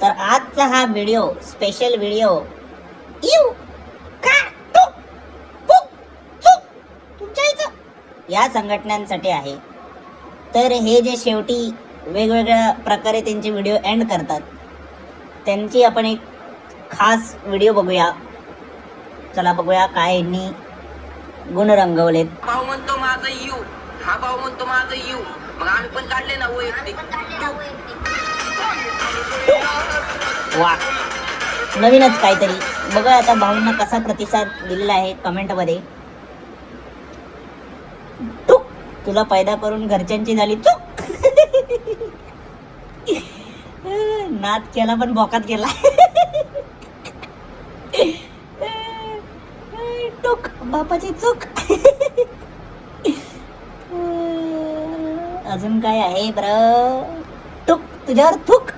तर आजचा हा व्हिडिओ स्पेशल व्हिडिओ यू का टू पुक चुक तुमच्या इथं या संघटनांसाठी आहे. तर हे जे शेवटी वेगवेगळ्या प्रकारे त्यांचे व्हिडिओ एंड करतात, त्यांची आपण एक खास व्हिडिओ बघूया. चला बघूया काय यांनी गुण रंगवलेत. भाऊ म्हणतो माझं यू, हा भाऊ म्हणतो माझं यू, मग आम्ही पण काढले ना वैयक्तिक. वा, नवीनच काहीतरी. बघा आता भाऊंना कसा प्रतिसाद दिलेला आहे कमेंटमध्ये. टुक, तुला पैदा करून घरच्यांची झाली चूक. नाद केला पण बोकात गेला. टुक, बापाची चूक. अजून काय आहे बरं? टुक, तुझ्यावर थुक.